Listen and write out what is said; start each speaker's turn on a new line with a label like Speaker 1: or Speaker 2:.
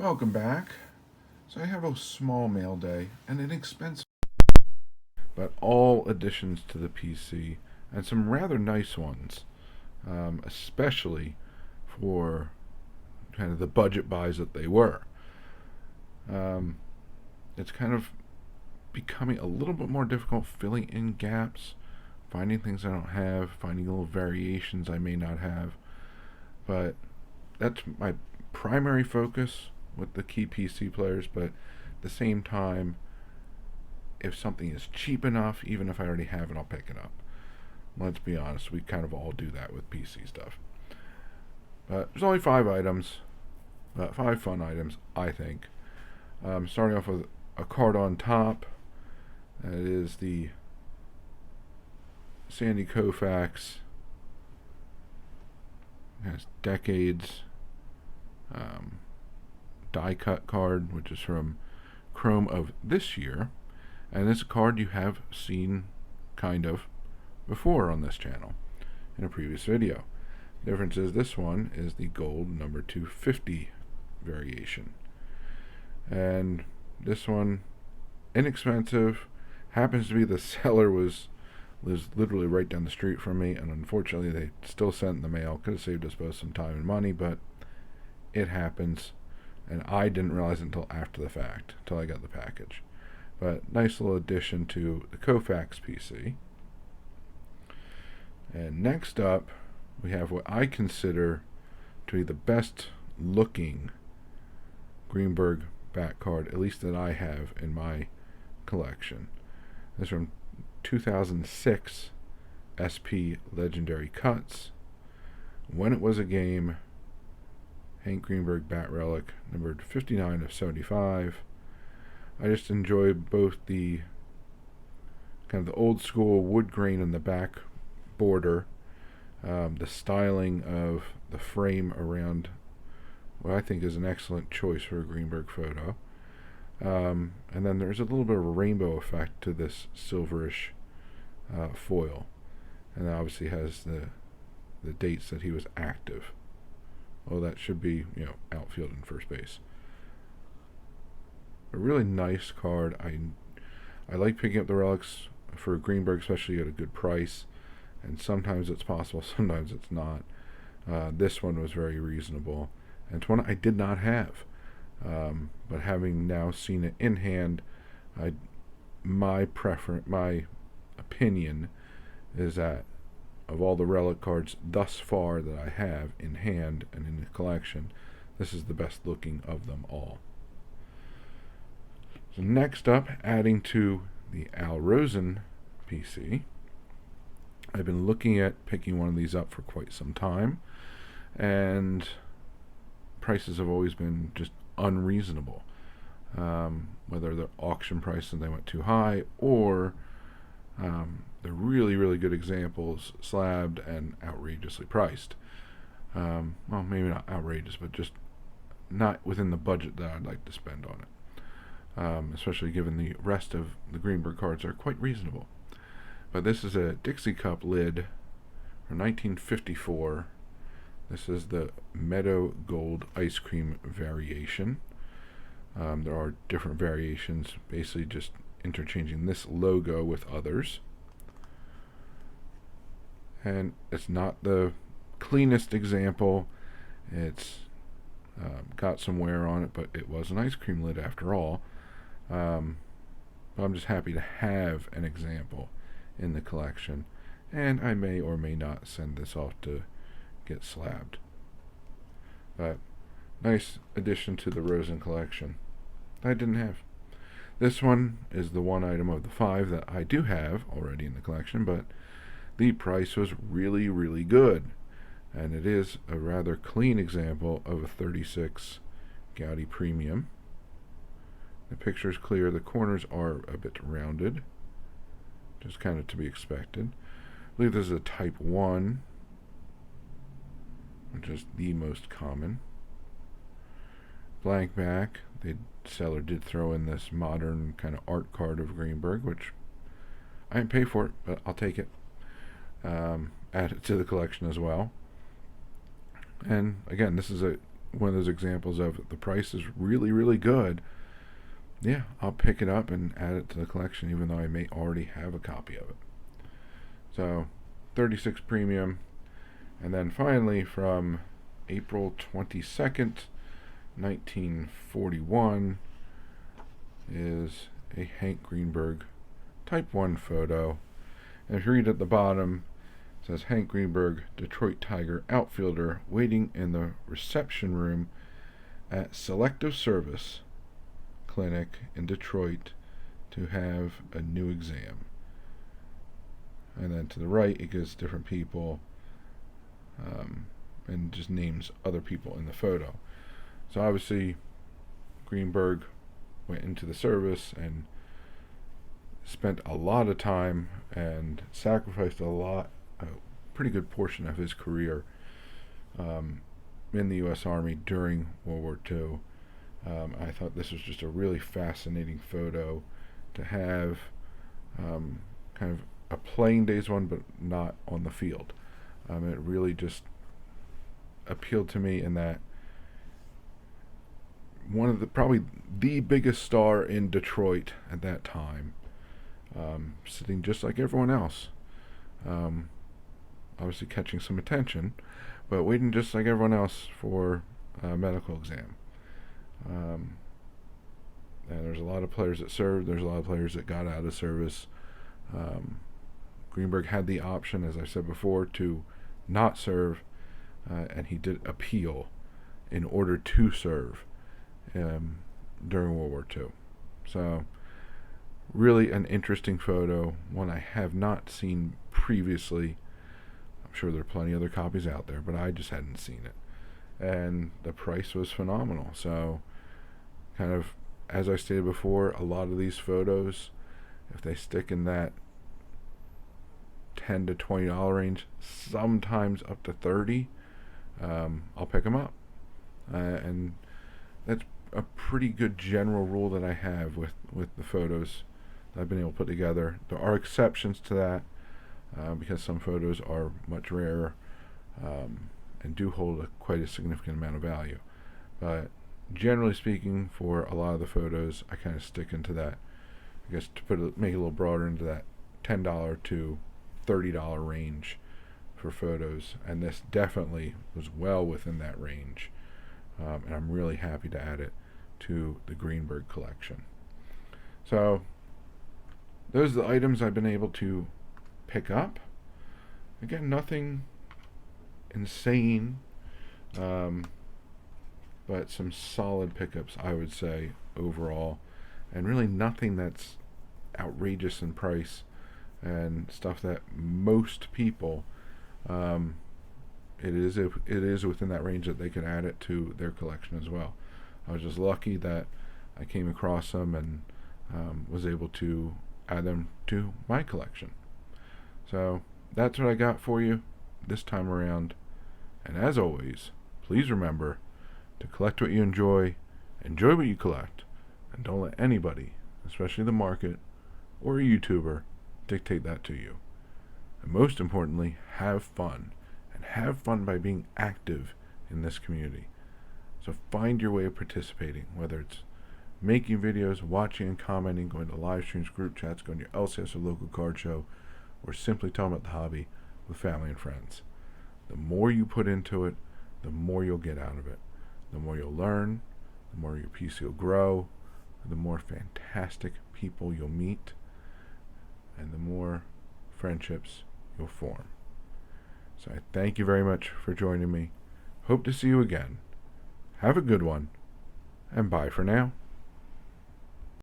Speaker 1: Welcome back. So I have a small mail day and inexpensive, but all additions to the PC and some rather nice ones, especially for kind of the budget buys that they were. Um, it's kind of becoming a little bit more difficult filling in gaps, finding things I don't have, finding little variations I may not have. But that's my primary focus with the key PC players. But at the same time, if something is cheap enough, even if I already have it, I'll pick it up. Let's be honest, we kind of all do that with PC stuff. But there's only 5 items, 5 fun items, I think. Starting off with a card on top. That is the Sandy Koufax. It has decades die cut card, which is from Chrome of this year. And this card you have seen kind of before on this channel in a previous video. The difference is this one is the gold number 250 variation. And this one, inexpensive, happens to be the seller lives literally right down the street from me, and unfortunately they still sent in the mail. Could have saved us both some time and money, but it happens, and I didn't realize it until after the fact, until I got the package. But nice little addition to the Koufax PC. And next up, we have what I consider to be the best looking Greenberg back card, at least that I have in my collection. This is from 2006 SP Legendary Cuts. When it was a game, Hank Greenberg Bat Relic, numbered 59 of 75. I just enjoy both the kind of the old school wood grain in the back border, the styling of the frame around what I think is an excellent choice for a Greenberg photo. And then there's a little bit of a rainbow effect to this silverish foil. And it obviously has the dates that he was active. Oh, that should be, outfield and first base. A really nice card. I like picking up the relics for Greenberg, especially at a good price. And sometimes it's possible, sometimes it's not. This one was very reasonable. And it's one I did not have. But having now seen it in hand, my opinion is that of all the relic cards thus far that I have in hand and in the collection, this is the best looking of them all. So next up, adding to the Rosen PC, I've been looking at picking one of these up for quite some time, and prices have always been just unreasonable. Whether they're auction prices and they went too high, or they're really, really good examples, slabbed and outrageously priced. Well, maybe not outrageous, but just not within the budget that I'd like to spend on it. Especially given the rest of the Greenberg cards are quite reasonable. But this is a Dixie Cup lid from 1954. This is the Meadow Gold Ice Cream variation. There are different variations, basically just interchanging this logo with others. And it's not the cleanest example. It's got some wear on it, but it was an ice cream lid after all. But I'm just happy to have an example in the collection, and I may or may not send this off to get slabbed. But nice addition to the Rosen collection I didn't have. This one is the one item of the 5 that I do have already in the collection, but the price was really, really good. And it is a rather clean example of a 36 Gaudi Premium. The picture is clear. The corners are a bit rounded, just kind of to be expected. I believe this is a Type 1, which is the most common. Blank back. The seller did throw in this modern kind of art card of Greenberg, which I didn't pay for it, but I'll take it. Add it to the collection as well. And again, this is a one of those examples of the price is really, really good, yeah, I'll pick it up and add it to the collection, even though I may already have a copy of it. So, 36 Premium. And then finally, from April 22nd, 1941, is a Hank Greenberg Type 1 photo. And if you read at the bottom, it says Hank Greenberg, Detroit Tiger outfielder, waiting in the reception room at Selective Service Clinic in Detroit to have a new exam. And then to the right, it gives different people and just names other people in the photo. So obviously, Greenberg went into the service and spent a lot of time and sacrificed a pretty good portion of his career in the U.S. Army during World War II. I thought this was just a really fascinating photo to have, kind of a playing days one, but not on the field. It really just appealed to me in that one of probably the biggest star in Detroit at that time, sitting just like everyone else, obviously catching some attention, but waiting just like everyone else for a medical exam. And there's a lot of players that served. There's a lot of players that got out of service. Greenberg had the option, as I said before, to not serve, and he did appeal in order to serve during World War II. So, really an interesting photo, one I have not seen previously. I'm sure there are plenty of other copies out there, but I just hadn't seen it. And the price was phenomenal. So, kind of, as I stated before, a lot of these photos, if they stick in that $10 to $20 range, sometimes up to $30, I'll pick them up. And that's a pretty good general rule that I have with the photos that I've been able to put together. There are exceptions to that, because some photos are much rarer and do hold quite a significant amount of value. But generally speaking, for a lot of the photos, I kind of stick into that, I guess, to make it a little broader, into that $10 to $30 range for photos, and this definitely was well within that range, and I'm really happy to add it to the Greenberg collection. So those are the items I've been able to pick up. Again, nothing insane, but some solid pickups, I would say, overall, and really nothing that's outrageous in price, and stuff that most people, it is within that range that they could add it to their collection as well. I was just lucky that I came across them and was able to add them to my collection. So that's what I got for you this time around. And as always, please remember to collect what you enjoy what you collect, and don't let anybody, especially the market or a YouTuber, dictate that to you. And most importantly, have fun, and have fun by being active in this community. So find your way of participating, whether it's making videos, watching and commenting, going to live streams, group chats, going to your LCS or local card show, or simply talking about the hobby with family and friends. The more you put into it, the more you'll get out of it. The more you'll learn, the more your PC will grow, the more fantastic people you'll meet, and the more friendships you'll form. So I thank you very much for joining me. Hope to see you again. Have a good one, and bye for now.